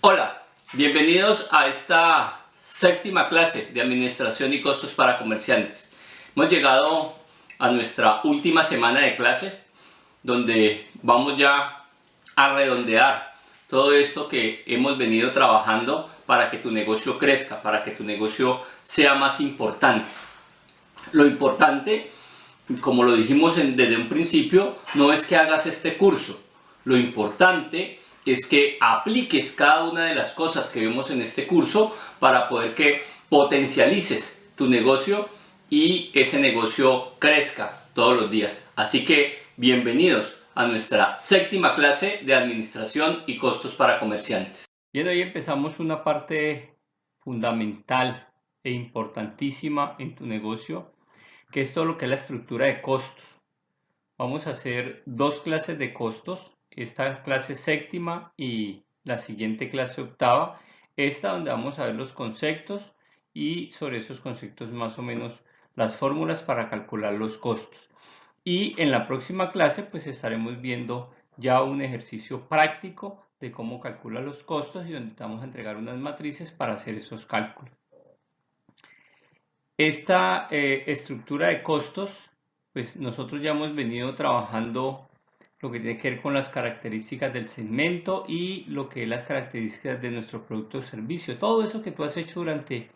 Hola, bienvenidos a esta séptima clase de Administración y Costos para Comerciantes. Hemos llegado a nuestra última semana de clases, donde vamos ya a redondear todo esto que hemos venido trabajando para que tu negocio crezca, para que tu negocio sea más importante. Lo importante, como lo dijimos desde un principio, no es que hagas este curso. Lo importante es que apliques cada una de las cosas que vemos en este curso para poder que potencialices tu negocio y ese negocio crezca todos los días. Así que bienvenidos a nuestra séptima clase de Administración y Costos para Comerciantes. Bien, hoy empezamos una parte fundamental e importantísima en tu negocio, que es todo lo que es la estructura de costos. Vamos a hacer dos clases de costos, esta clase séptima y la siguiente clase octava, esta donde vamos a ver los conceptos y sobre esos conceptos más o menos las fórmulas para calcular los costos. Y en la próxima clase pues estaremos viendo ya un ejercicio práctico de cómo calcular los costos y donde te vamos a entregar unas matrices para hacer esos cálculos. Esta estructura de costos, pues nosotros ya hemos venido trabajando lo que tiene que ver con las características del segmento y lo que es las características de nuestro producto o servicio. Todo eso que tú has hecho durante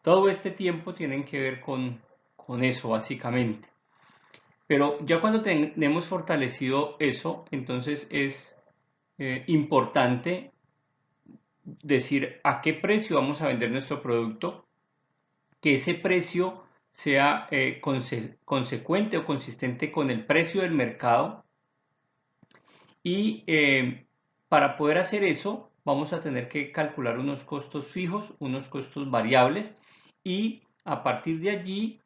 todo este tiempo tienen que ver con eso básicamente. Pero ya cuando tenemos fortalecido eso, entonces es importante decir a qué precio vamos a vender nuestro producto, que ese precio sea consecuente o consistente con el precio del mercado. Y para poder hacer eso, vamos a tener que calcular unos costos fijos, unos costos variables, y a partir de allí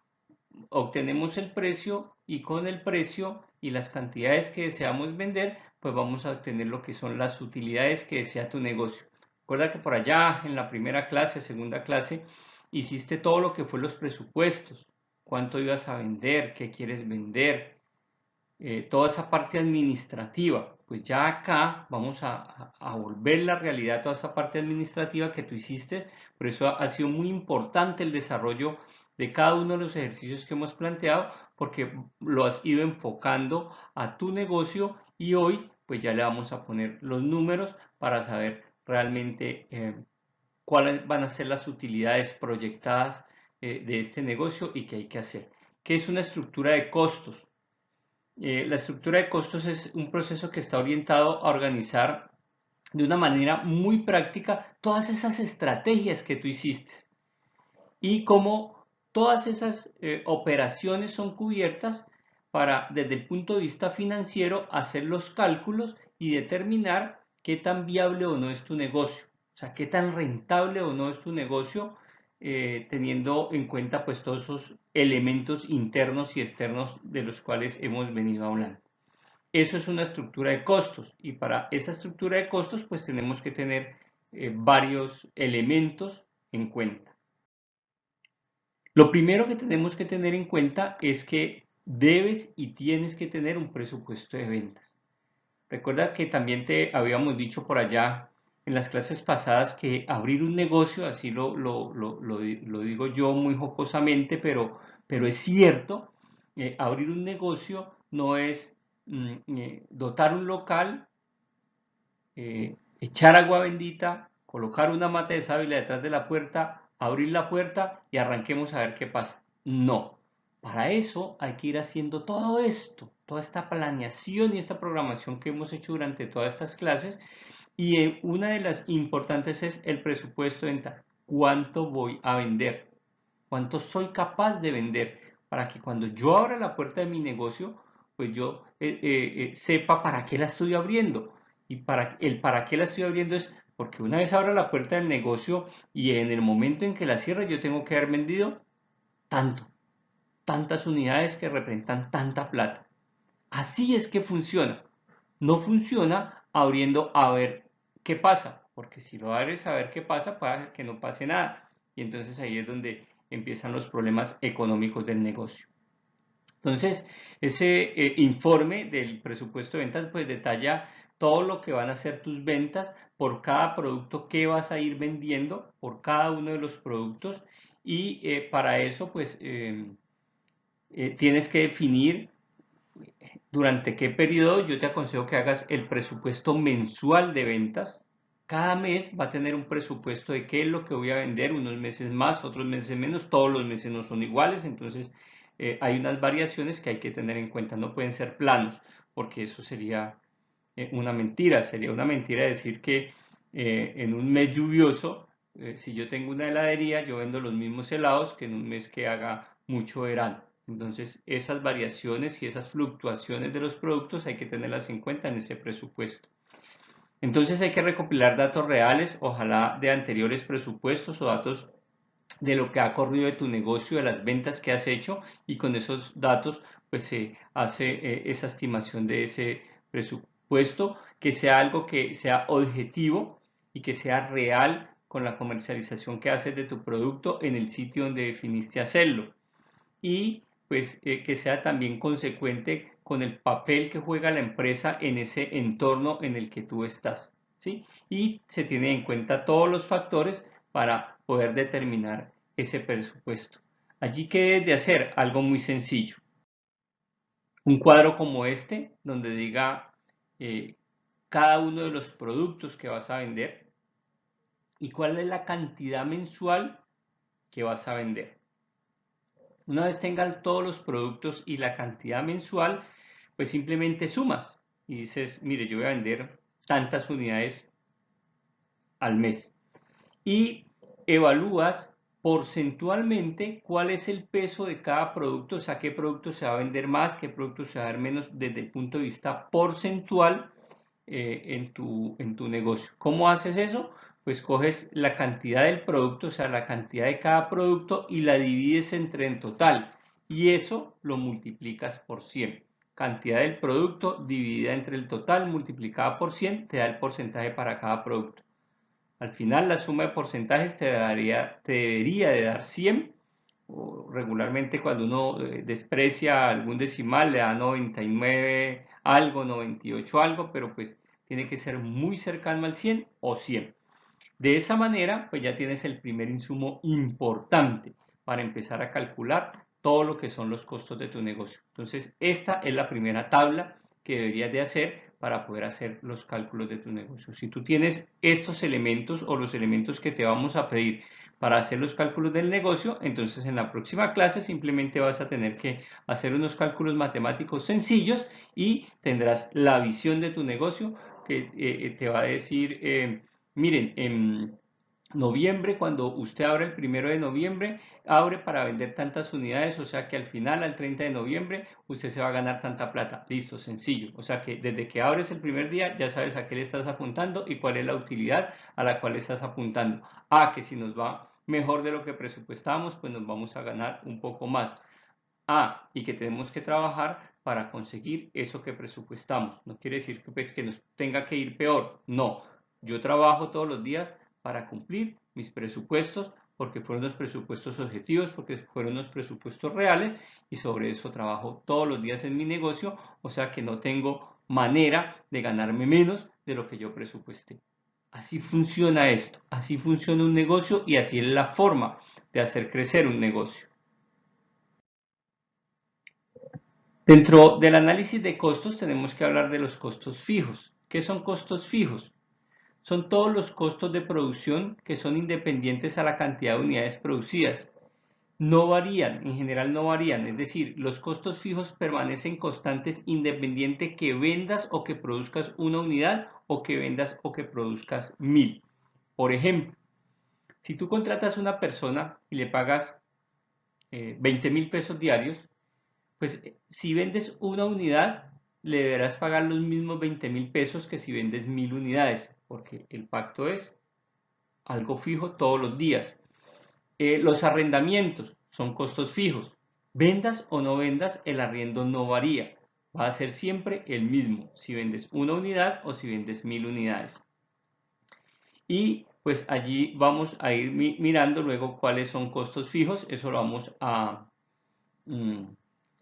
obtenemos el precio, y con el precio y las cantidades que deseamos vender, pues vamos a obtener lo que son las utilidades que desea tu negocio. Recuerda que por allá en la primera clase, segunda clase, hiciste todo lo que fue los presupuestos, cuánto ibas a vender, qué quieres vender, toda esa parte administrativa. Pues ya acá vamos a volver la realidad toda esa parte administrativa que tú hiciste. Por eso ha sido muy importante el desarrollo de cada uno de los ejercicios que hemos planteado, porque lo has ido enfocando a tu negocio, y hoy pues ya le vamos a poner los números para saber realmente cuáles van a ser las utilidades proyectadas de este negocio y qué hay que hacer. ¿Qué es una estructura de costos? La estructura de costos es un proceso que está orientado a organizar de una manera muy práctica todas esas estrategias que tú hiciste y cómo todas esas operaciones son cubiertas para, desde el punto de vista financiero, hacer los cálculos y determinar qué tan viable o no es tu negocio, o sea, qué tan rentable o no es tu negocio, teniendo en cuenta pues todos esos elementos internos y externos de los cuales hemos venido hablando. Eso es una estructura de costos, y para esa estructura de costos pues tenemos que tener varios elementos en cuenta. Lo primero que tenemos que tener en cuenta es que debes y tienes que tener un presupuesto de ventas. Recuerda que también te habíamos dicho por allá en las clases pasadas que abrir un negocio, así lo digo yo muy jocosamente, pero es cierto, abrir un negocio no es dotar un local, echar agua bendita, colocar una mata de sábila detrás de la puerta, abrir la puerta y arranquemos a ver qué pasa. No, para eso hay que ir haciendo todo esto, toda esta planeación y esta programación que hemos hecho durante todas estas clases, y una de las importantes es el presupuesto de venta. ¿Cuánto voy a vender? ¿Cuánto soy capaz de vender? Para que cuando yo abra la puerta de mi negocio, pues yo sepa para qué la estoy abriendo. Y para qué la estoy abriendo es porque una vez abra la puerta del negocio y en el momento en que la cierre, yo tengo que haber vendido tanto, tantas unidades que representan tanta plata. Así es que funciona. No funciona abriendo a ver qué pasa, porque si lo abres a ver qué pasa, puede que no pase nada. Y entonces ahí es donde empiezan los problemas económicos del negocio. Entonces, ese informe del presupuesto de ventas pues detalla todo lo que van a ser tus ventas por cada producto que vas a ir vendiendo, por cada uno de los productos, y para eso pues tienes que definir durante qué periodo. Yo te aconsejo que hagas el presupuesto mensual de ventas. Cada mes va a tener un presupuesto de qué es lo que voy a vender, unos meses más, otros meses menos, todos los meses no son iguales, entonces hay unas variaciones que hay que tener en cuenta, no pueden ser planos, porque eso sería una mentira decir que en un mes lluvioso, si yo tengo una heladería, yo vendo los mismos helados que en un mes que haga mucho verano. Entonces, esas variaciones y esas fluctuaciones de los productos hay que tenerlas en cuenta en ese presupuesto. Entonces, hay que recopilar datos reales, ojalá de anteriores presupuestos o datos de lo que ha corrido de tu negocio, de las ventas que has hecho, y con esos datos pues se hace esa estimación de ese presupuesto, que sea algo que sea objetivo y que sea real con la comercialización que haces de tu producto en el sitio donde definiste hacerlo, y pues que sea también consecuente con el papel que juega la empresa en ese entorno en el que tú estás, ¿sí? Y se tiene en cuenta todos los factores para poder determinar ese presupuesto. Allí, ¿qué debes de hacer? Algo muy sencillo. Un cuadro como este, donde diga cada uno de los productos que vas a vender y cuál es la cantidad mensual que vas a vender. Una vez tengas todos los productos y la cantidad mensual, pues simplemente sumas y dices, mire, yo voy a vender tantas unidades al mes. Y evalúas porcentualmente cuál es el peso de cada producto, o sea, qué producto se va a vender más, qué producto se va a vender menos desde el punto de vista porcentual en tu negocio. ¿Cómo haces eso? Pues coges la cantidad del producto, o sea, la cantidad de cada producto, y la divides entre en total, y eso lo multiplicas por 100. Cantidad del producto dividida entre el total multiplicada por 100 te da el porcentaje para cada producto. Al final la suma de porcentajes te debería de dar 100. O regularmente cuando uno desprecia algún decimal le da 99 algo, 98 algo, pero pues tiene que ser muy cercano al 100 o 100. De esa manera, pues ya tienes el primer insumo importante para empezar a calcular todo lo que son los costos de tu negocio. Entonces, esta es la primera tabla que deberías de hacer para poder hacer los cálculos de tu negocio. Si tú tienes estos elementos o los elementos que te vamos a pedir para hacer los cálculos del negocio, entonces en la próxima clase simplemente vas a tener que hacer unos cálculos matemáticos sencillos y tendrás la visión de tu negocio que te va a decir miren, en noviembre, cuando usted abre el 1 de noviembre, abre para vender tantas unidades, o sea que al final, al 30 de noviembre, usted se va a ganar tanta plata. Listo, sencillo. O sea que desde que abres el primer día, ya sabes a qué le estás apuntando y cuál es la utilidad a la cual estás apuntando. Que si nos va mejor de lo que presupuestamos, pues nos vamos a ganar un poco más. Y que tenemos que trabajar para conseguir eso que presupuestamos. No quiere decir que, pues, que nos tenga que ir peor. No, yo trabajo todos los días para cumplir mis presupuestos porque fueron los presupuestos objetivos, porque fueron los presupuestos reales, y sobre eso trabajo todos los días en mi negocio, o sea que no tengo manera de ganarme menos de lo que yo presupuesté. Así funciona esto, así funciona un negocio y así es la forma de hacer crecer un negocio. Dentro del análisis de costos tenemos que hablar de los costos fijos. ¿Qué son costos fijos? Son todos los costos de producción que son independientes a la cantidad de unidades producidas. No varían, en general no varían, es decir, los costos fijos permanecen constantes independiente que vendas o que produzcas una unidad o que vendas o que produzcas 1000. Por ejemplo, si tú contratas a una persona y le pagas 20.000 pesos diarios, pues si vendes una unidad, le deberás pagar los mismos 20.000 pesos que si vendes 1000 unidades, porque el pacto es algo fijo todos los días. Los arrendamientos son costos fijos. Vendas o no vendas, el arriendo no varía. Va a ser siempre el mismo, si vendes una unidad o si vendes 1000 unidades. Y pues allí vamos a ir mirando luego cuáles son costos fijos. Eso lo vamos a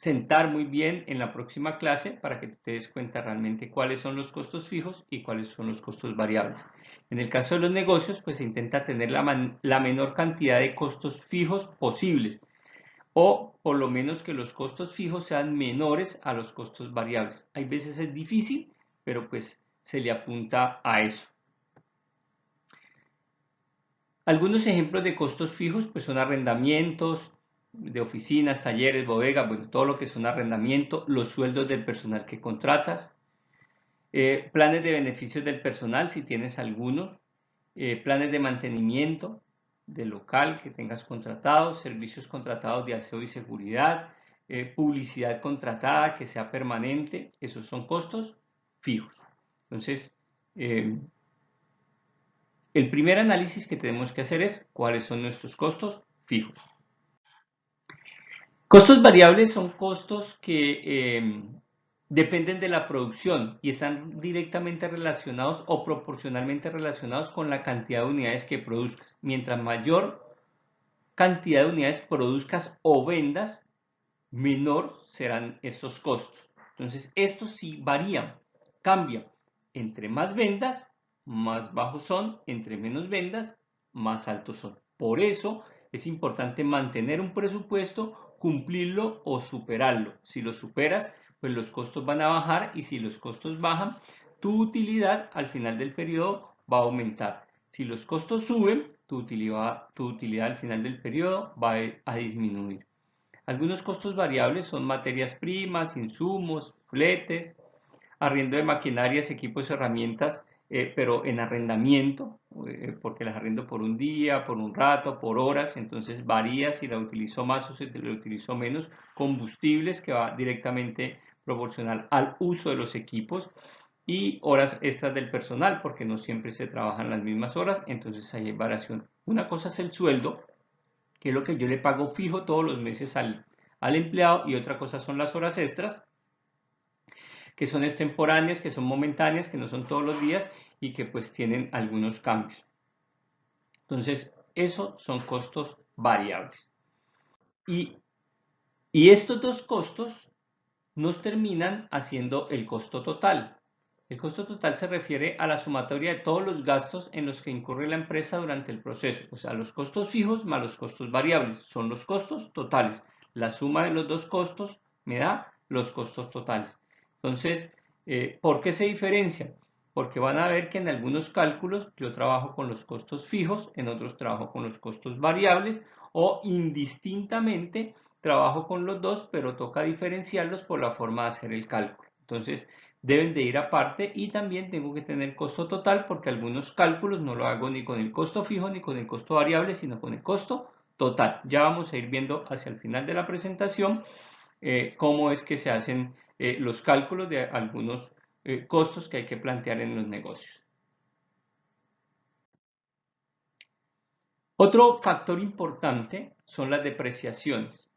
sentar muy bien en la próxima clase para que te des cuenta realmente cuáles son los costos fijos y cuáles son los costos variables. En el caso de los negocios, pues se intenta tener la menor cantidad de costos fijos posibles, o por lo menos que los costos fijos sean menores a los costos variables. Hay veces es difícil, pero pues se le apunta a eso. Algunos ejemplos de costos fijos pues son arrendamientos de oficinas, talleres, bodegas, bueno, todo lo que son arrendamiento, los sueldos del personal que contratas, planes de beneficios del personal si tienes algunos, planes de mantenimiento del local que tengas contratado, servicios contratados de aseo y seguridad, publicidad contratada que sea permanente, esos son costos fijos. Entonces, el primer análisis que tenemos que hacer es cuáles son nuestros costos fijos. Costos variables son costos que dependen de la producción y están directamente relacionados o proporcionalmente relacionados con la cantidad de unidades que produzcas. Mientras mayor cantidad de unidades produzcas o vendas, menor serán estos costos. Entonces, estos sí varían, cambian. Entre más vendas, más bajos son, entre menos vendas, más altos son. Por eso es importante mantener un presupuesto, cumplirlo o superarlo. Si lo superas, pues los costos van a bajar, y si los costos bajan, tu utilidad al final del periodo va a aumentar. Si los costos suben, tu utilidad al final del periodo va a disminuir. Algunos costos variables son materias primas, insumos, fletes, arriendo de maquinarias, equipos, herramientas, pero en arrendamiento, porque las arriendo por un día, por un rato, por horas, entonces varía si la utilizo más o si la utilizo menos. Combustibles, que va directamente proporcional al uso de los equipos, y horas extras del personal, porque no siempre se trabajan las mismas horas, entonces hay variación. Una cosa es el sueldo, que es lo que yo le pago fijo todos los meses al empleado, y otra cosa son las horas extras, que son extemporáneas, que son momentáneas, que no son todos los días y que pues tienen algunos cambios. Entonces, esos son costos variables. Y estos dos costos nos terminan haciendo el costo total. El costo total se refiere a la sumatoria de todos los gastos en los que incurre la empresa durante el proceso. O sea, los costos fijos más los costos variables son los costos totales. La suma de los dos costos me da los costos totales. Entonces, ¿por qué se diferencian? Porque van a ver que en algunos cálculos yo trabajo con los costos fijos, en otros trabajo con los costos variables, o indistintamente trabajo con los dos, pero toca diferenciarlos por la forma de hacer el cálculo. Entonces, deben de ir aparte, y también tengo que tener costo total, porque algunos cálculos no lo hago ni con el costo fijo ni con el costo variable, sino con el costo total. Ya vamos a ir viendo hacia el final de la presentación cómo es que se hacen los cálculos de algunos costos que hay que plantear en los negocios. Otro factor importante son las depreciaciones,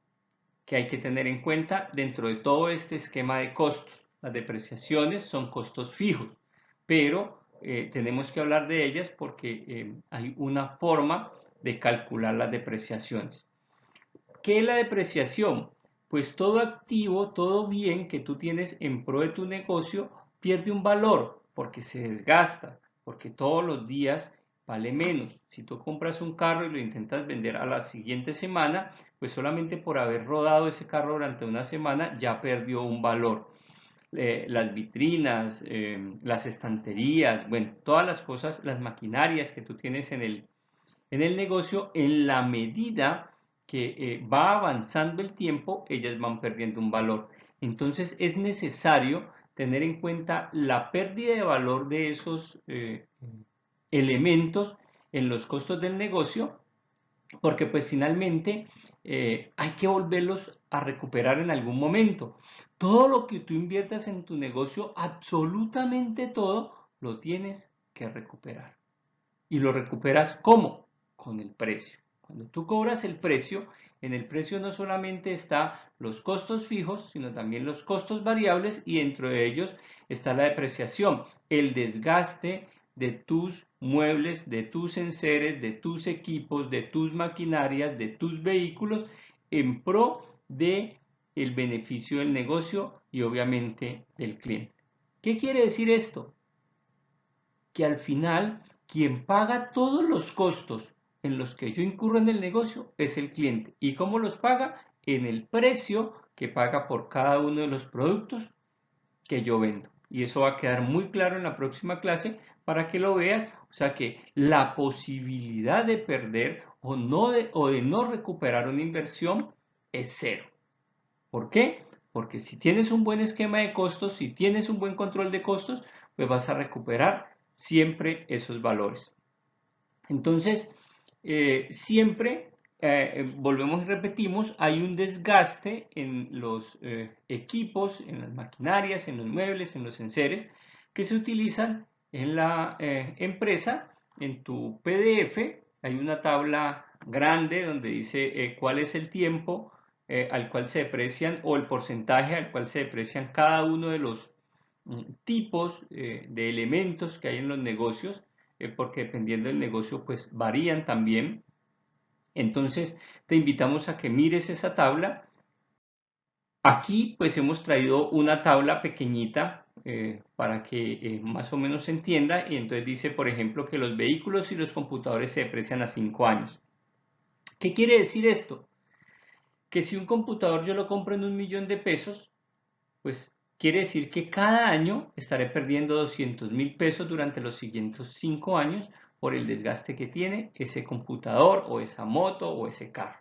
que hay que tener en cuenta dentro de todo este esquema de costos. Las depreciaciones son costos fijos, pero tenemos que hablar de ellas porque hay una forma de calcular las depreciaciones. ¿Qué es la depreciación? Pues todo activo, todo bien que tú tienes en pro de tu negocio pierde un valor porque se desgasta, porque todos los días vale menos. Si tú compras un carro y lo intentas vender a la siguiente semana, pues solamente por haber rodado ese carro durante una semana ya perdió un valor. Las vitrinas, las estanterías, bueno, todas las cosas, las maquinarias que tú tienes en el negocio, en la medida que va avanzando el tiempo, ellas van perdiendo un valor. Entonces es necesario tener en cuenta la pérdida de valor de esos elementos en los costos del negocio, porque pues finalmente hay que volverlos a recuperar en algún momento. Todo lo que tú inviertas en tu negocio, absolutamente todo, lo tienes que recuperar. ¿Y lo recuperas cómo? Con el precio. Cuando tú cobras el precio, en el precio no solamente están los costos fijos, sino también los costos variables, y dentro de ellos está la depreciación, el desgaste de tus muebles, de tus enseres, de tus equipos, de tus maquinarias, de tus vehículos, en pro de el beneficio del negocio y obviamente del cliente. ¿Qué quiere decir esto? Que al final quien paga todos los costos en los que yo incurro en el negocio es el cliente. ¿Y cómo los paga? En el precio que paga por cada uno de los productos que yo vendo. Y eso va a quedar muy claro en la próxima clase para que lo veas. O sea que la posibilidad de perder o de no recuperar una inversión es cero. ¿Por qué? Porque si tienes un buen esquema de costos, si tienes un buen control de costos, pues vas a recuperar siempre esos valores. Entonces, siempre, volvemos y repetimos, hay un desgaste en los equipos, en las maquinarias, en los muebles, en los enseres que se utilizan en la empresa. En tu PDF hay una tabla grande donde dice cuál es el tiempo al cual se deprecian o el porcentaje al cual se deprecian cada uno de los tipos de elementos que hay en los negocios, porque dependiendo del negocio pues varían también. Entonces te invitamos a que mires esa tabla. Aquí pues hemos traído una tabla pequeñita para que más o menos se entienda, y entonces dice por ejemplo que los vehículos y los computadores se deprecian a 5 años. ¿Qué quiere decir esto? Que si un computador yo lo compro en 1.000.000 de pesos, pues quiere decir que cada año estaré perdiendo 200.000 pesos durante los siguientes 5 años por el desgaste que tiene ese computador o esa moto o ese carro.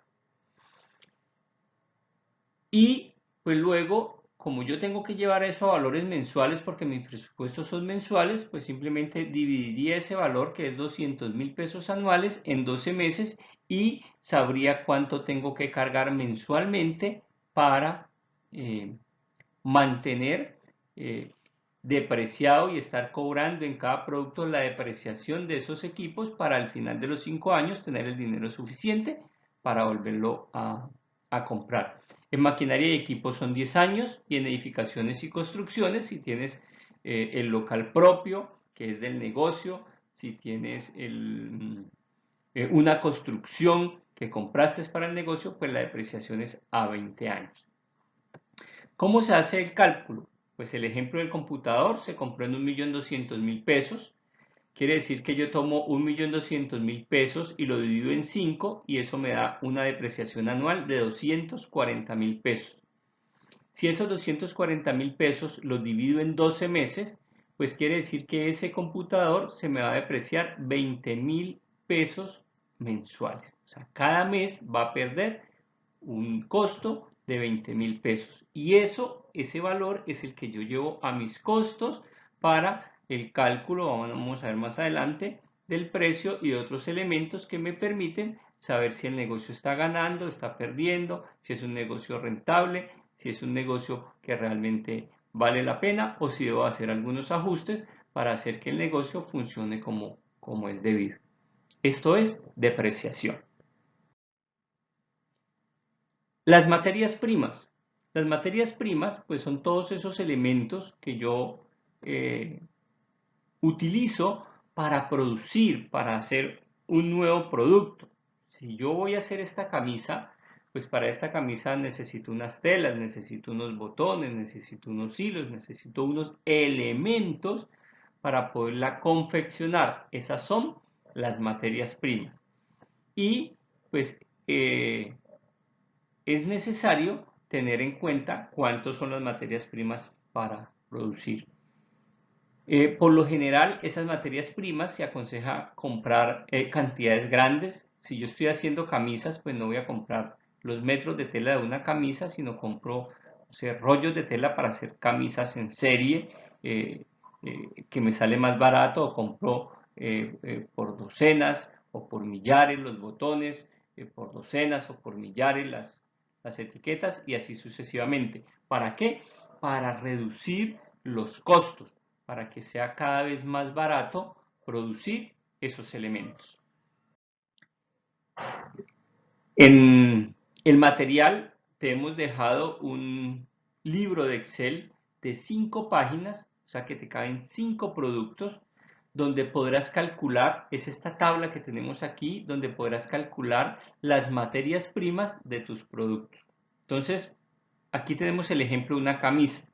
Y pues luego, como yo tengo que llevar eso a valores mensuales porque mis presupuestos son mensuales, pues simplemente dividiría ese valor, que es 200.000 pesos anuales, en 12 meses y sabría cuánto tengo que cargar mensualmente para mantener depreciado y estar cobrando en cada producto la depreciación de esos equipos para al final de los 5 años tener el dinero suficiente para volverlo a comprar. En maquinaria y equipos son 10 años, y en edificaciones y construcciones, si tienes el local propio, que es del negocio, si tienes una construcción que compraste para el negocio, pues la depreciación es a 20 años. ¿Cómo se hace el cálculo? Pues el ejemplo del computador se compró en 1.200.000 pesos. Quiere decir que yo tomo 1.200.000 pesos y lo divido en 5 y eso me da una depreciación anual de 240.000 pesos. Si esos 240.000 pesos los divido en 12 meses, pues quiere decir que ese computador se me va a depreciar 20.000 pesos mensuales. O sea, cada mes va a perder un costo de 20.000 pesos. Y ese valor es el que yo llevo a mis costos para el cálculo, vamos a ver más adelante, del precio y de otros elementos que me permiten saber si el negocio está ganando, está perdiendo, si es un negocio rentable, si es un negocio que realmente vale la pena o si debo hacer algunos ajustes para hacer que el negocio funcione como es debido. Esto es depreciación. Las materias primas. Las materias primas pues son todos esos elementos que yo utilizo para producir, para hacer un nuevo producto. Si yo voy a hacer esta camisa, pues para esta camisa necesito unas telas, necesito unos botones, necesito unos hilos, necesito unos elementos para poderla confeccionar. Esas son las materias primas. Y pues es necesario tener en cuenta cuántos son las materias primas para producir. Por lo general, esas materias primas se aconseja comprar cantidades grandes. Si yo estoy haciendo camisas, pues no voy a comprar los metros de tela de una camisa, sino compro, o sea, rollos de tela para hacer camisas en serie, que me sale más barato, o compro por docenas o por millares los botones, por docenas o por millares las etiquetas, y así sucesivamente. ¿Para qué? Para reducir los costos, para que sea cada vez más barato producir esos elementos. En el material te hemos dejado un libro de Excel de 5 páginas, o sea que te caben 5 productos, donde podrás calcular, es esta tabla que tenemos aquí, donde podrás calcular las materias primas de tus productos. Entonces, aquí tenemos el ejemplo de una camisa.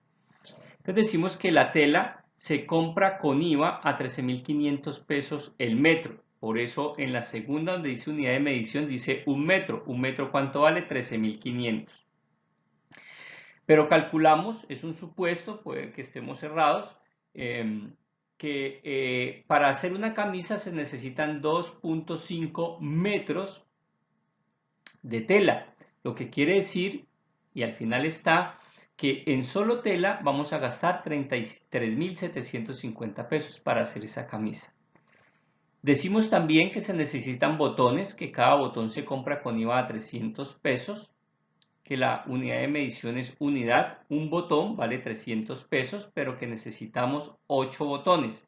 Entonces decimos que la tela se compra con IVA a 13.500 pesos el metro. Por eso en la segunda donde dice unidad de medición dice un metro. ¿Un metro cuánto vale? 13.500. Pero calculamos, es un supuesto, puede que estemos errados, que para hacer una camisa se necesitan 2.5 metros de tela, lo que quiere decir, y al final está, que en solo tela vamos a gastar 33.750 pesos para hacer esa camisa. Decimos también que se necesitan botones, que cada botón se compra con IVA a 300 pesos, que la unidad de medición es unidad, un botón vale 300 pesos, pero que necesitamos 8 botones,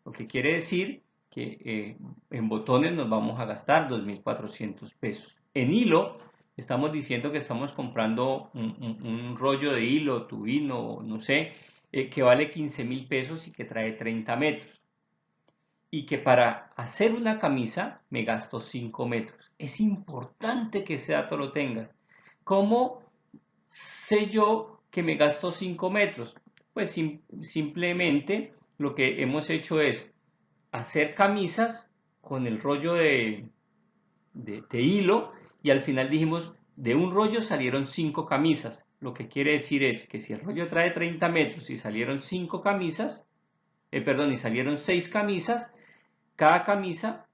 lo que quiere decir que en botones nos vamos a gastar 2.400 pesos. En hilo, estamos diciendo que estamos comprando un rollo de hilo, tubino, no sé, que vale 15.000 pesos y que trae 30 metros. Y que para hacer una camisa me gasto 5 metros. Es importante que ese dato lo tengas. ¿Cómo sé yo que me gasto 5 metros? Pues simplemente lo que hemos hecho es hacer camisas con el rollo de hilo y al final dijimos de un rollo salieron 5 camisas. Lo que quiere decir es que si el rollo trae 30 metros y salieron 5 camisas, y salieron 6 camisas, cada camisa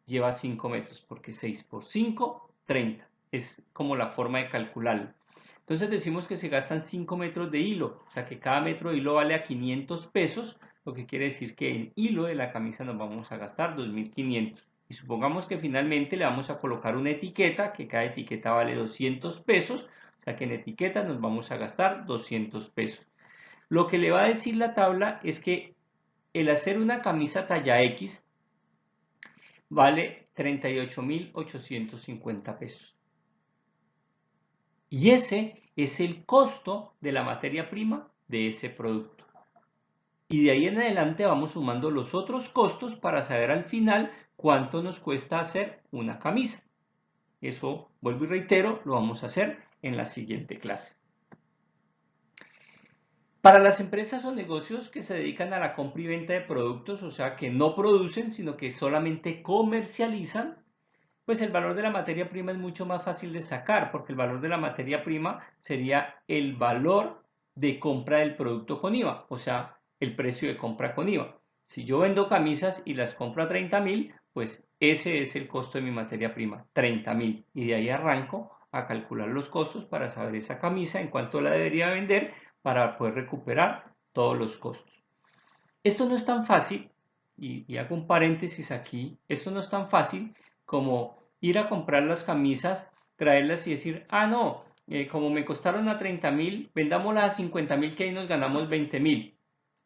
lleva 5 metros, porque 6 por 5, 30. Es como la forma de calcularlo. Entonces decimos que se gastan 5 metros de hilo, o sea que cada metro de hilo vale a 500 pesos, lo que quiere decir que en hilo de la camisa nos vamos a gastar 2.500. Y supongamos que finalmente le vamos a colocar una etiqueta, que cada etiqueta vale 200 pesos, o sea que en etiqueta nos vamos a gastar 200 pesos. Lo que le va a decir la tabla es que el hacer una camisa talla X vale 38.850 pesos. Y ese es el costo de la materia prima de ese producto. Y de ahí en adelante vamos sumando los otros costos para saber al final cuánto nos cuesta hacer una camisa. Eso, vuelvo y reitero, lo vamos a hacer en la siguiente clase. Para las empresas o negocios que se dedican a la compra y venta de productos, o sea, que no producen, sino que solamente comercializan, pues el valor de la materia prima es mucho más fácil de sacar, porque el valor de la materia prima sería el valor de compra del producto con IVA, o sea, el precio de compra con IVA. Si yo vendo camisas y las compro a 30.000, pues ese es el costo de mi materia prima, 30.000. Y de ahí arranco a calcular los costos para saber esa camisa en cuánto la debería vender para poder recuperar todos los costos. Esto no es tan fácil, y hago un paréntesis aquí, esto no es tan fácil como ir a comprar las camisas, traerlas y decir, ah, no, como me costaron a 30.000, vendámoslas a 50.000 que ahí nos ganamos 20.000.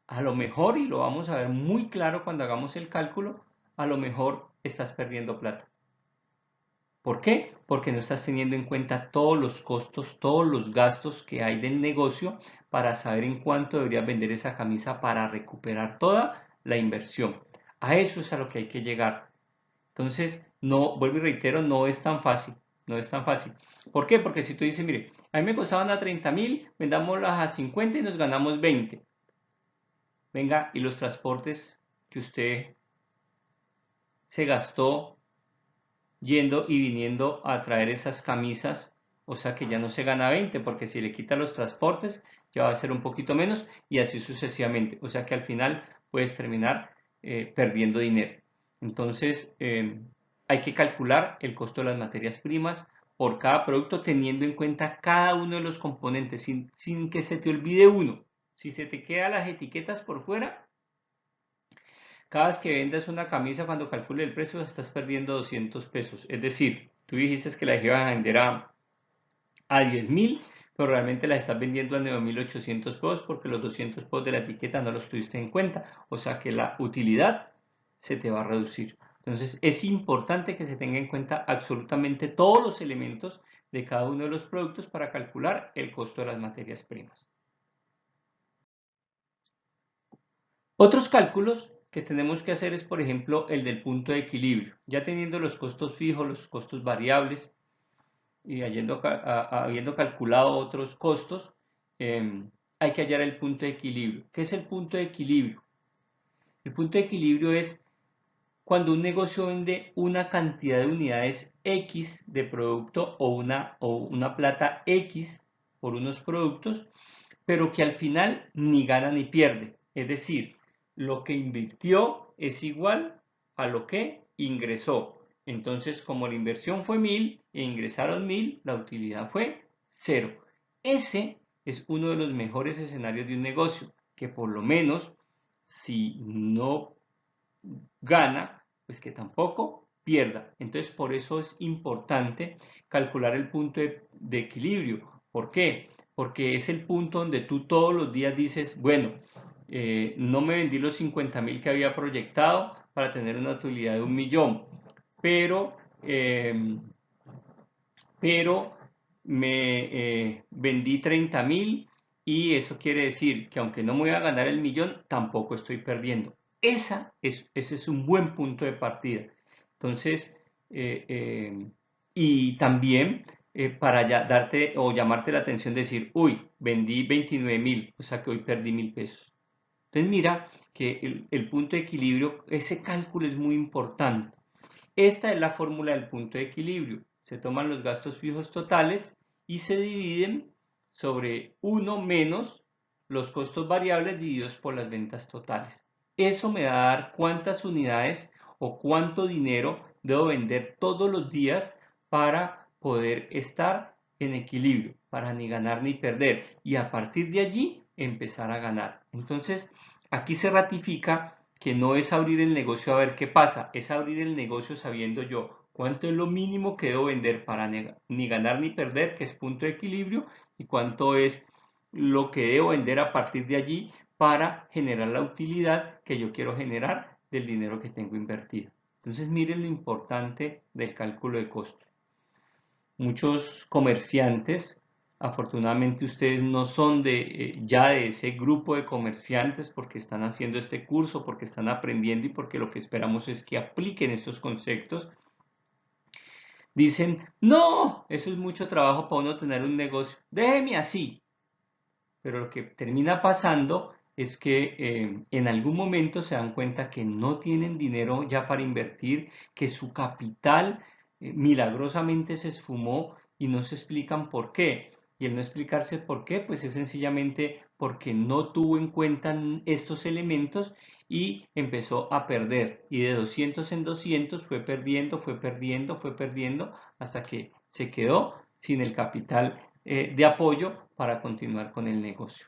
A lo mejor, y lo vamos a ver muy claro cuando hagamos el cálculo, a lo mejor estás perdiendo plata. ¿Por qué? Porque no estás teniendo en cuenta todos los costos, todos los gastos que hay del negocio para saber en cuánto deberías vender esa camisa para recuperar toda la inversión. A eso es a lo que hay que llegar. Entonces, no, vuelvo y reitero, no es tan fácil, no es tan fácil. ¿Por qué? Porque si tú dices, mire, a mí me costaban a 30.000, vendámoslas a 50 y nos ganamos 20. Venga, y los transportes que usted se gastó yendo y viniendo a traer esas camisas, o sea que ya no se gana 20, porque si le quita los transportes, ya va a ser un poquito menos y así sucesivamente. O sea que al final puedes terminar perdiendo dinero. Entonces, hay que calcular el costo de las materias primas por cada producto teniendo en cuenta cada uno de los componentes sin que se te olvide uno. Si se te quedan las etiquetas por fuera, cada vez que vendas una camisa, cuando calcule el precio, estás perdiendo 200 pesos. Es decir, tú dijiste que la ibas a vender a 10.000, pero realmente la estás vendiendo a 9.800 pesos porque los 200 pesos de la etiqueta no los tuviste en cuenta. O sea que la utilidad se te va a reducir. Entonces es importante que se tenga en cuenta absolutamente todos los elementos de cada uno de los productos para calcular el costo de las materias primas. Otros cálculos que tenemos que hacer es, por ejemplo, el del punto de equilibrio. Ya teniendo los costos fijos, los costos variables, y habiendo calculado otros costos, hay que hallar el punto de equilibrio. ¿Qué es el punto de equilibrio? El punto de equilibrio es cuando un negocio vende una cantidad de unidades X de producto o una plata X por unos productos, pero que al final ni gana ni pierde. Es decir, lo que invirtió es igual a lo que ingresó. Entonces, como la inversión fue 1000 e ingresaron 1000, la utilidad fue 0. Ese es uno de los mejores escenarios de un negocio, que por lo menos si no gana, pues que tampoco pierda. Entonces, por eso es importante calcular el punto de equilibrio. ¿Por qué? Porque es el punto donde tú todos los días dices, bueno, no me vendí los 50.000 que había proyectado para tener una utilidad de 1.000.000, pero, pero me vendí 30.000 y eso quiere decir que aunque no me voy a ganar el 1.000.000, tampoco estoy perdiendo. Ese es un buen punto de partida. Entonces, y también para darte o llamarte la atención, decir, uy, vendí 29.000, o sea que hoy perdí 1.000 pesos. Entonces mira que el punto de equilibrio, ese cálculo es muy importante. Esta es la fórmula del punto de equilibrio. Se toman los gastos fijos totales y se dividen sobre 1 menos los costos variables divididos por las ventas totales. Eso me va a dar cuántas unidades o cuánto dinero debo vender todos los días para poder estar en equilibrio, para ni ganar ni perder y a partir de allí empezar a ganar. Entonces, aquí se ratifica que no es abrir el negocio a ver qué pasa, es abrir el negocio sabiendo yo cuánto es lo mínimo que debo vender para ni ganar ni perder, que es punto de equilibrio, y cuánto es lo que debo vender a partir de allí para generar la utilidad que yo quiero generar del dinero que tengo invertido. Entonces miren lo importante del cálculo de costos. Muchos comerciantes, afortunadamente ustedes no son ya de ese grupo de comerciantes porque están haciendo este curso, porque están aprendiendo y porque lo que esperamos es que apliquen estos conceptos. Dicen, no, eso es mucho trabajo para uno tener un negocio, déjeme así. Pero lo que termina pasando es que en algún momento se dan cuenta que no tienen dinero ya para invertir, que su capital milagrosamente se esfumó y no se explican por qué. Y el no explicarse por qué, pues es sencillamente porque no tuvo en cuenta estos elementos y empezó a perder. Y de 200 en 200 fue perdiendo, fue perdiendo, fue perdiendo, hasta que se quedó sin el capital de apoyo para continuar con el negocio.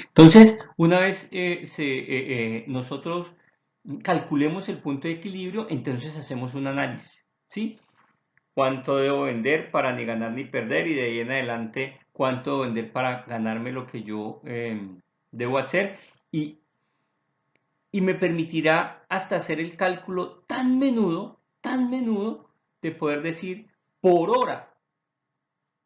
Entonces, una vez nosotros calculemos el punto de equilibrio, entonces hacemos un análisis, ¿sí? ¿Cuánto debo vender para ni ganar ni perder? Y de ahí en adelante, ¿cuánto debo vender para ganarme lo que yo debo hacer? Y me permitirá hasta hacer el cálculo tan menudo, de poder decir por hora,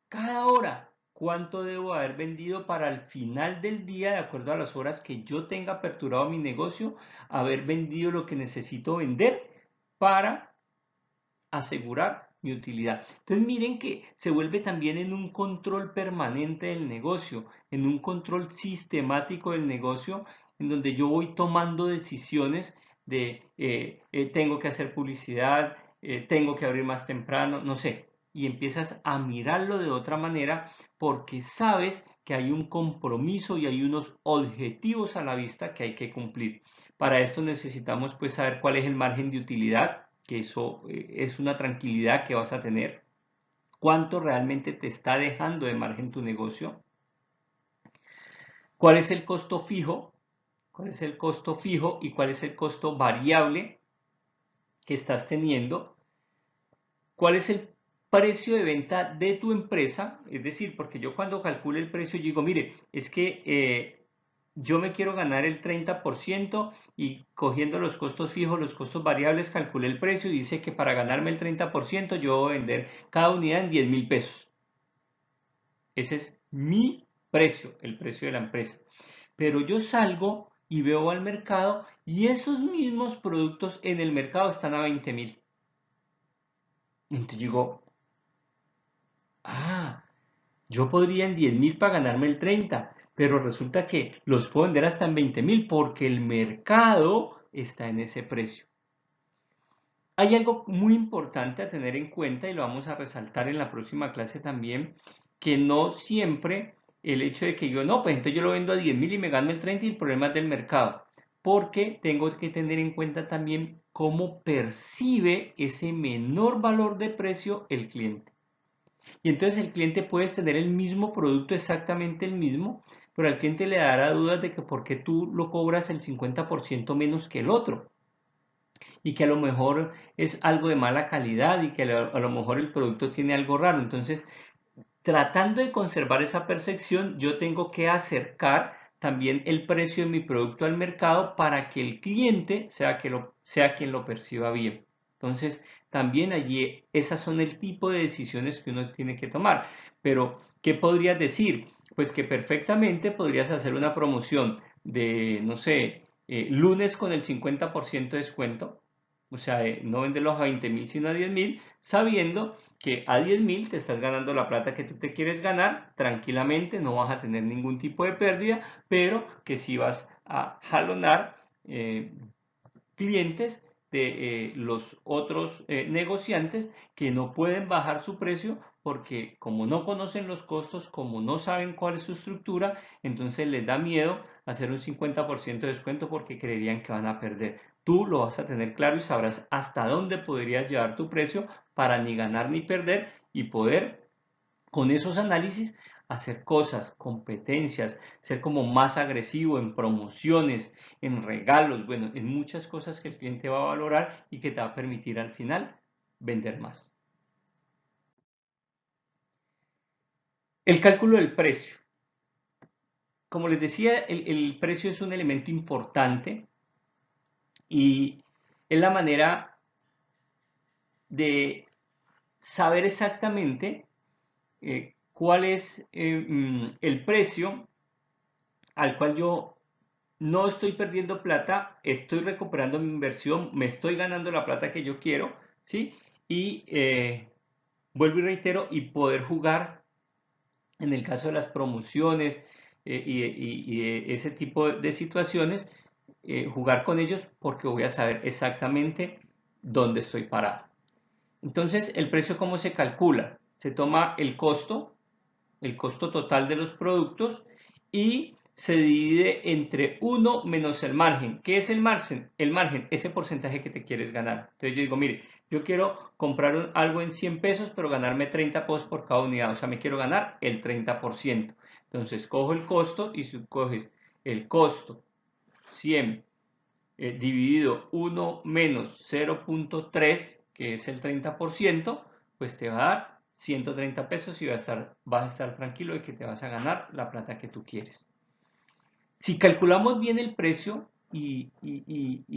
cada hora, cuánto debo haber vendido para al final del día, de acuerdo a las horas que yo tenga aperturado mi negocio, haber vendido lo que necesito vender para asegurar mi utilidad. Entonces miren que se vuelve también en un control permanente del negocio, en un control sistemático del negocio, en donde yo voy tomando decisiones de tengo que hacer publicidad, tengo que abrir más temprano, no sé, y empiezas a mirarlo de otra manera porque sabes que hay un compromiso y hay unos objetivos a la vista que hay que cumplir. Para esto necesitamos pues saber cuál es el margen de utilidad, que eso es una tranquilidad que vas a tener. ¿Cuánto realmente te está dejando de margen tu negocio? ¿Cuál es el costo fijo? ¿Cuál es el costo fijo y cuál es el costo variable que estás teniendo? ¿Cuál es el precio de venta de tu empresa? Es decir, porque yo cuando calculo el precio yo digo, mire, es que yo me quiero ganar el 30% y cogiendo los costos fijos, los costos variables, calculé el precio y dice que para ganarme el 30% yo voy a vender cada unidad en 10.000 pesos. Ese es mi precio, el precio de la empresa. Pero yo salgo y veo al mercado y esos mismos productos en el mercado están a 20.000. Entonces digo, ah, yo podría en 10.000 para ganarme el 30, pero resulta que los puedo vender hasta en 20.000 porque el mercado está en ese precio. Hay algo muy importante a tener en cuenta y lo vamos a resaltar en la próxima clase también, que no siempre el hecho de que yo no, pues entonces yo lo vendo a 10.000 y me gano el 30 y el problema es del mercado, porque tengo que tener en cuenta también cómo percibe ese menor valor de precio el cliente. Y entonces el cliente puede tener el mismo producto, exactamente el mismo, pero al cliente le dará dudas de que por qué tú lo cobras el 50% menos que el otro y que a lo mejor es algo de mala calidad y que a lo mejor el producto tiene algo raro. Entonces, tratando de conservar esa percepción, yo tengo que acercar también el precio de mi producto al mercado para que el cliente sea quien lo perciba bien. Entonces, también allí esas son el tipo de decisiones que uno tiene que tomar. Pero, ¿qué podrías decir? Pues que perfectamente podrías hacer una promoción de, no sé, lunes con el 50% de descuento, o sea, no venderlos a 20.000 sino a 10.000, sabiendo que a 10.000 te estás ganando la plata que tú te quieres ganar tranquilamente, no vas a tener ningún tipo de pérdida, pero que sí vas a jalonar clientes de los otros negociantes que no pueden bajar su precio porque como no conocen los costos, como no saben cuál es su estructura, entonces les da miedo hacer un 50% de descuento porque creerían que van a perder. Tú lo vas a tener claro y sabrás hasta dónde podrías llevar tu precio para ni ganar ni perder y poder con esos análisis hacer cosas, competencias, ser como más agresivo en promociones, en regalos, bueno, en muchas cosas que el cliente va a valorar y que te va a permitir al final vender más. El cálculo del precio. Como les decía, el precio es un elemento importante y es la manera de saber exactamente cuál es el precio al cual yo no estoy perdiendo plata, estoy recuperando mi inversión, me estoy ganando la plata que yo quiero, ¿sí? Y vuelvo y reitero, y poder jugar en el caso de las promociones y ese tipo de situaciones, jugar con ellos porque voy a saber exactamente dónde estoy parado. Entonces, ¿el precio cómo se calcula? Se toma el costo total de los productos y se divide entre 1 menos el margen. ¿Qué es el margen? El margen, ese porcentaje que te quieres ganar. Entonces yo digo, mire, yo quiero comprar algo en 100 pesos, pero ganarme 30 pesos por cada unidad. O sea, me quiero ganar el 30%. Entonces cojo el costo y si coges el costo 100 dividido 1 menos 0.3, que es el 30%, pues te va a dar 130 pesos y vas a estar tranquilo de que te vas a ganar la plata que tú quieres. Si calculamos bien el precio y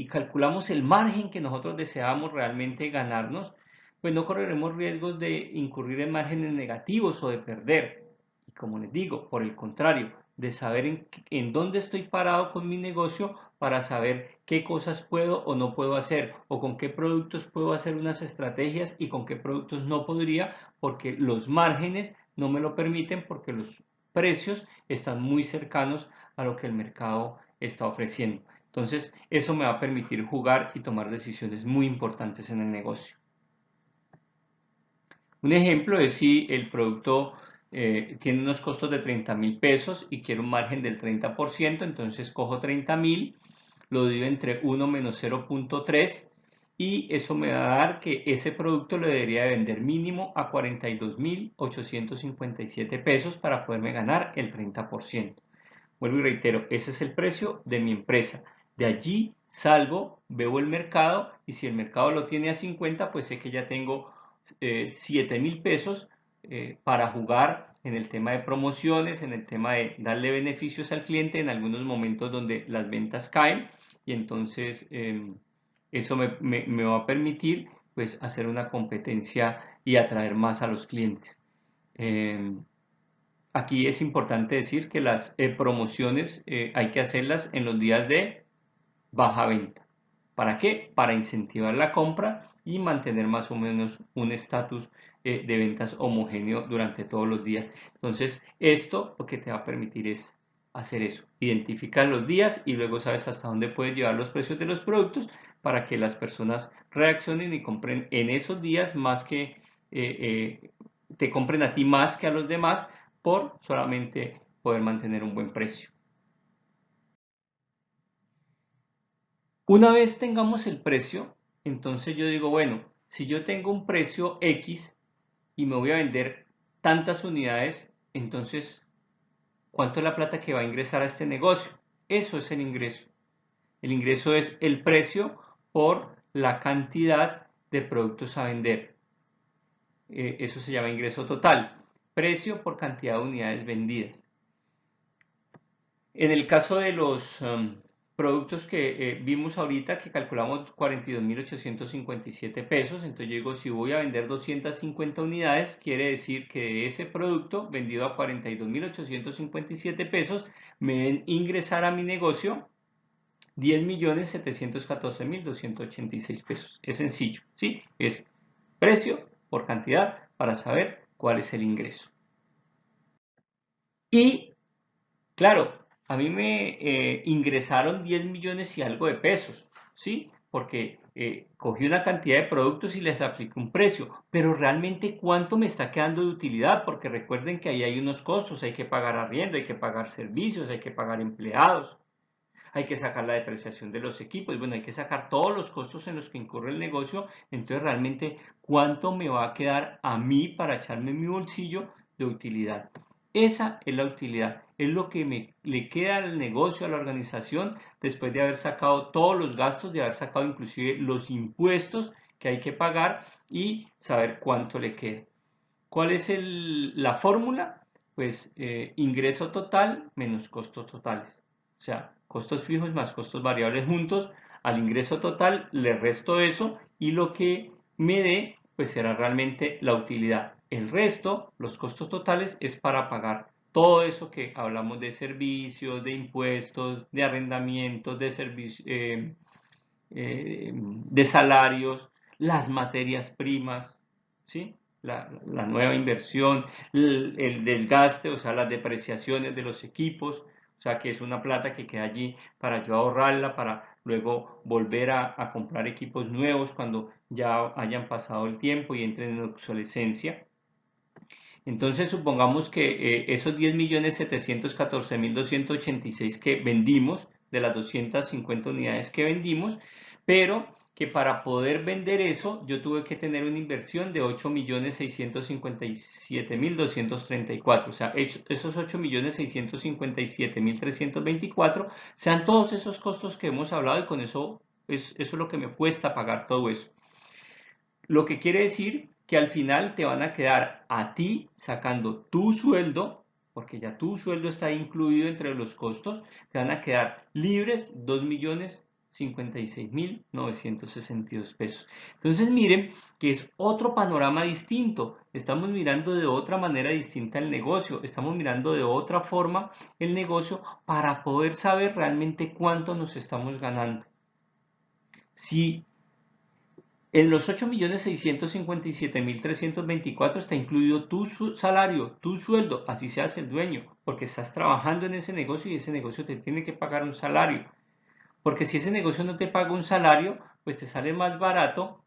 calculamos el margen que nosotros deseamos realmente ganarnos, pues no correremos riesgos de incurrir en márgenes negativos o de perder. Y como les digo, por el contrario, de saber en dónde estoy parado con mi negocio para saber qué cosas puedo o no puedo hacer o con qué productos puedo hacer unas estrategias y con qué productos no podría porque los márgenes no me lo permiten porque los precios están muy cercanos a lo que el mercado está ofreciendo. Entonces, eso me va a permitir jugar y tomar decisiones muy importantes en el negocio. Un ejemplo es si el producto tiene unos costos de 30.000 pesos y quiero un margen del 30%, entonces cojo 30.000, lo divido entre 1 menos 0.3 y eso me va a dar que ese producto lo debería de vender mínimo a 42.857 pesos para poderme ganar el 30%. Vuelvo y reitero, ese es el precio de mi empresa. De allí salgo, veo el mercado y si el mercado lo tiene a 50, pues sé que ya tengo 7.000 pesos para jugar en el tema de promociones, en el tema de darle beneficios al cliente en algunos momentos donde las ventas caen y entonces eso me va a permitir pues hacer una competencia y atraer más a los clientes. Aquí es importante decir que las promociones hay que hacerlas en los días de baja venta. ¿Para qué? Para incentivar la compra y mantener más o menos un estatus de ventas homogéneo durante todos los días. Entonces, esto lo que te va a permitir es hacer eso, identificar los días y luego sabes hasta dónde puedes llevar los precios de los productos para que las personas reaccionen y compren en esos días más que te compren a ti más que a los demás por solamente poder mantener un buen precio. Una vez tengamos el precio, entonces yo digo, bueno, si yo tengo un precio X y me voy a vender tantas unidades, entonces, ¿cuánto es la plata que va a ingresar a este negocio? Eso es el ingreso. El ingreso es el precio por la cantidad de productos a vender. Eso se llama ingreso total. Precio por cantidad de unidades vendidas. En el caso de los productos que vimos ahorita, que calculamos 42.857 pesos, entonces yo digo, si voy a vender 250 unidades, quiere decir que de ese producto vendido a 42.857 pesos, me deben ingresar a mi negocio 10.714.286 pesos. Es sencillo, ¿sí? Es precio por cantidad para saber cuál es el ingreso. Y claro, a mí me ingresaron 10 millones y algo de pesos, ¿sí? Porque cogí una cantidad de productos y les apliqué un precio, pero realmente cuánto me está quedando de utilidad, porque recuerden que ahí hay unos costos, hay que pagar arriendo, hay que pagar servicios, hay que pagar empleados, hay que sacar la depreciación de los equipos, bueno, hay que sacar todos los costos en los que incurre el negocio, entonces realmente cuánto me va a quedar a mí para echarme en mi bolsillo de utilidad. Esa es la utilidad, es lo que le queda al negocio, a la organización, después de haber sacado todos los gastos, de haber sacado inclusive los impuestos que hay que pagar y saber cuánto le queda. ¿Cuál es la fórmula? Pues ingreso total menos costos totales. O sea, costos fijos más costos variables juntos. Al ingreso total le resto eso y lo que me dé pues será realmente la utilidad. El resto, los costos totales, es para pagar todo eso que hablamos de servicios, de impuestos, de arrendamientos, de servicios, de salarios, las materias primas, ¿sí? La nueva inversión, el desgaste, o sea, las depreciaciones de los equipos, o sea, que es una plata que queda allí para yo ahorrarla, para luego volver a comprar equipos nuevos cuando ya hayan pasado el tiempo y entren en obsolescencia. Entonces, supongamos que esos 10.714.286 que vendimos, de las 250 unidades que vendimos, pero que para poder vender eso yo tuve que tener una inversión de 8.657.234, o sea, esos 8.657.324 sean todos esos costos que hemos hablado y con eso eso es lo que me cuesta pagar todo eso. Lo que quiere decir que al final te van a quedar a ti sacando tu sueldo, porque ya tu sueldo está incluido entre los costos, te van a quedar libres 2.056.962 pesos. Entonces miren que es otro panorama distinto, estamos mirando de otra manera distinta el negocio, estamos mirando de otra forma el negocio para poder saber realmente cuánto nos estamos ganando. Si en los 8.657.324 está incluido tu salario, tu sueldo, así seas el dueño, porque estás trabajando en ese negocio y ese negocio te tiene que pagar un salario. Porque si ese negocio no te paga un salario, pues te sale más barato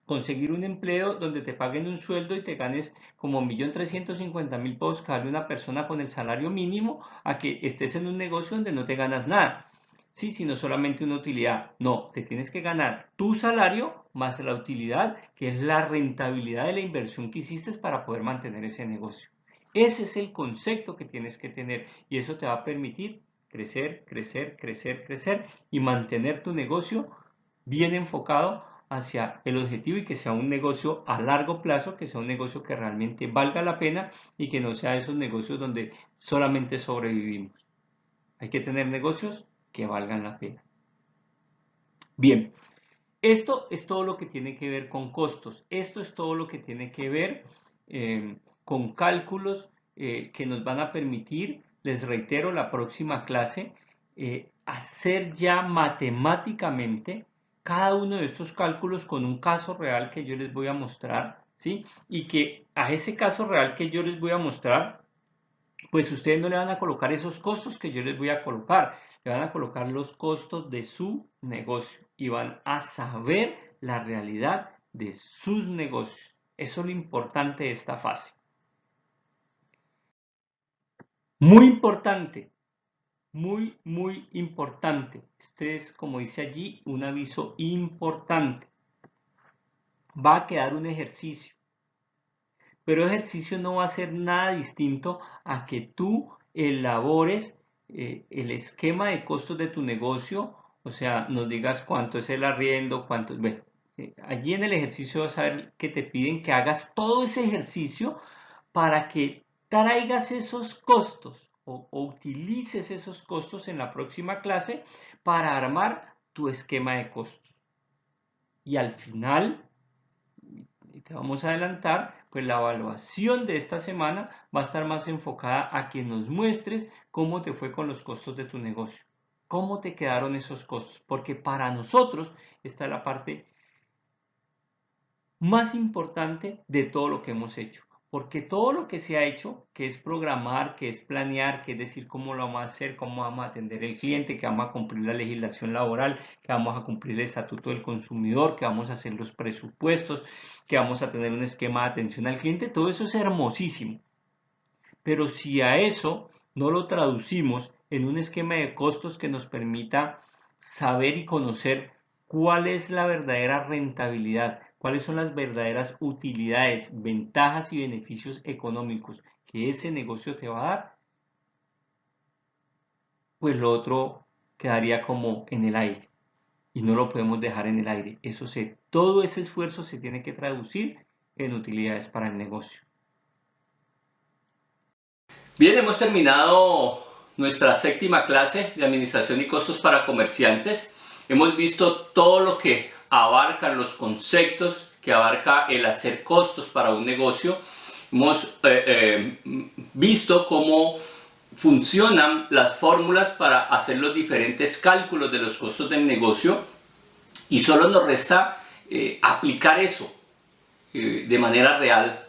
conseguir un empleo donde te paguen un sueldo y te ganes como 1.350.000 pesos que vale una persona con el salario mínimo a que estés en un negocio donde no te ganas nada. Sí, sino solamente una utilidad. No, te tienes que ganar tu salario más la utilidad, que es la rentabilidad de la inversión que hiciste para poder mantener ese negocio. Ese es el concepto que tienes que tener y eso te va a permitir crecer, crecer, crecer, crecer y mantener tu negocio bien enfocado hacia el objetivo y que sea un negocio a largo plazo, que sea un negocio que realmente valga la pena y que no sea esos negocios donde solamente sobrevivimos. Hay que tener negocios que valgan la pena. Bien, esto es todo lo que tiene que ver con costos. Esto es todo lo que tiene que ver con cálculos que nos van a permitir, les reitero, la próxima clase, hacer ya matemáticamente cada uno de estos cálculos con un caso real que yo les voy a mostrar, ¿sí? Y que a ese caso real que yo les voy a mostrar, pues ustedes no le van a colocar esos costos que yo les voy a colocar, le van a colocar los costos de su negocio y van a saber la realidad de sus negocios. Eso es lo importante de esta fase. Muy importante, muy importante. Este es, como dice allí, un aviso importante. Va a quedar un ejercicio, pero el ejercicio no va a ser nada distinto a que tú elabores el esquema de costos de tu negocio, o sea, nos digas cuánto es el arriendo, cuánto... Bueno, allí en el ejercicio vas a ver que te piden que hagas todo ese ejercicio para que traigas esos costos o utilices esos costos en la próxima clase para armar tu esquema de costos. Y al final, y te vamos a adelantar, pues la evaluación de esta semana va a estar más enfocada a que nos muestres cómo te fue con los costos de tu negocio, cómo te quedaron esos costos, porque para nosotros esta es la parte más importante de todo lo que hemos hecho. Porque todo lo que se ha hecho, que es programar, que es planear, que es decir cómo lo vamos a hacer, cómo vamos a atender al cliente, que vamos a cumplir la legislación laboral, que vamos a cumplir el estatuto del consumidor, que vamos a hacer los presupuestos, que vamos a tener un esquema de atención al cliente, todo eso es hermosísimo. Pero si a eso no lo traducimos en un esquema de costos que nos permita saber y conocer cuál es la verdadera rentabilidad, cuáles son las verdaderas utilidades, ventajas y beneficios económicos que ese negocio te va a dar, pues lo otro quedaría como en el aire y no lo podemos dejar en el aire. Todo ese esfuerzo se tiene que traducir en utilidades para el negocio. Bien, hemos terminado nuestra séptima clase de administración y costos para comerciantes. Hemos visto todo lo que abarcan los conceptos, que abarca el hacer costos para un negocio. Hemos visto cómo funcionan las fórmulas para hacer los diferentes cálculos de los costos del negocio y solo nos resta aplicar eso de manera real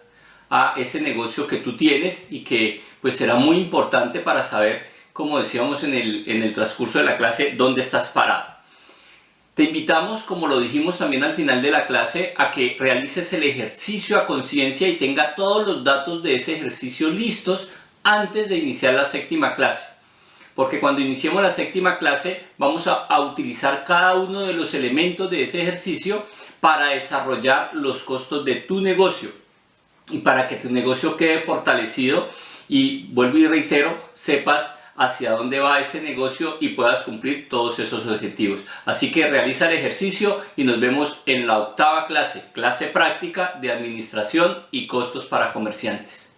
a ese negocio que tú tienes y que pues será muy importante para saber, como decíamos en el transcurso de la clase, dónde estás parado. Te invitamos, como lo dijimos también al final de la clase, a que realices el ejercicio a conciencia y tenga todos los datos de ese ejercicio listos antes de iniciar la séptima clase. Porque cuando iniciemos la séptima clase vamos a utilizar cada uno de los elementos de ese ejercicio para desarrollar los costos de tu negocio y para que tu negocio quede fortalecido y, vuelvo y reitero, sepas hacia dónde va ese negocio y puedas cumplir todos esos objetivos. Así que realiza el ejercicio y nos vemos en la octava clase, clase práctica de administración y costos para comerciantes.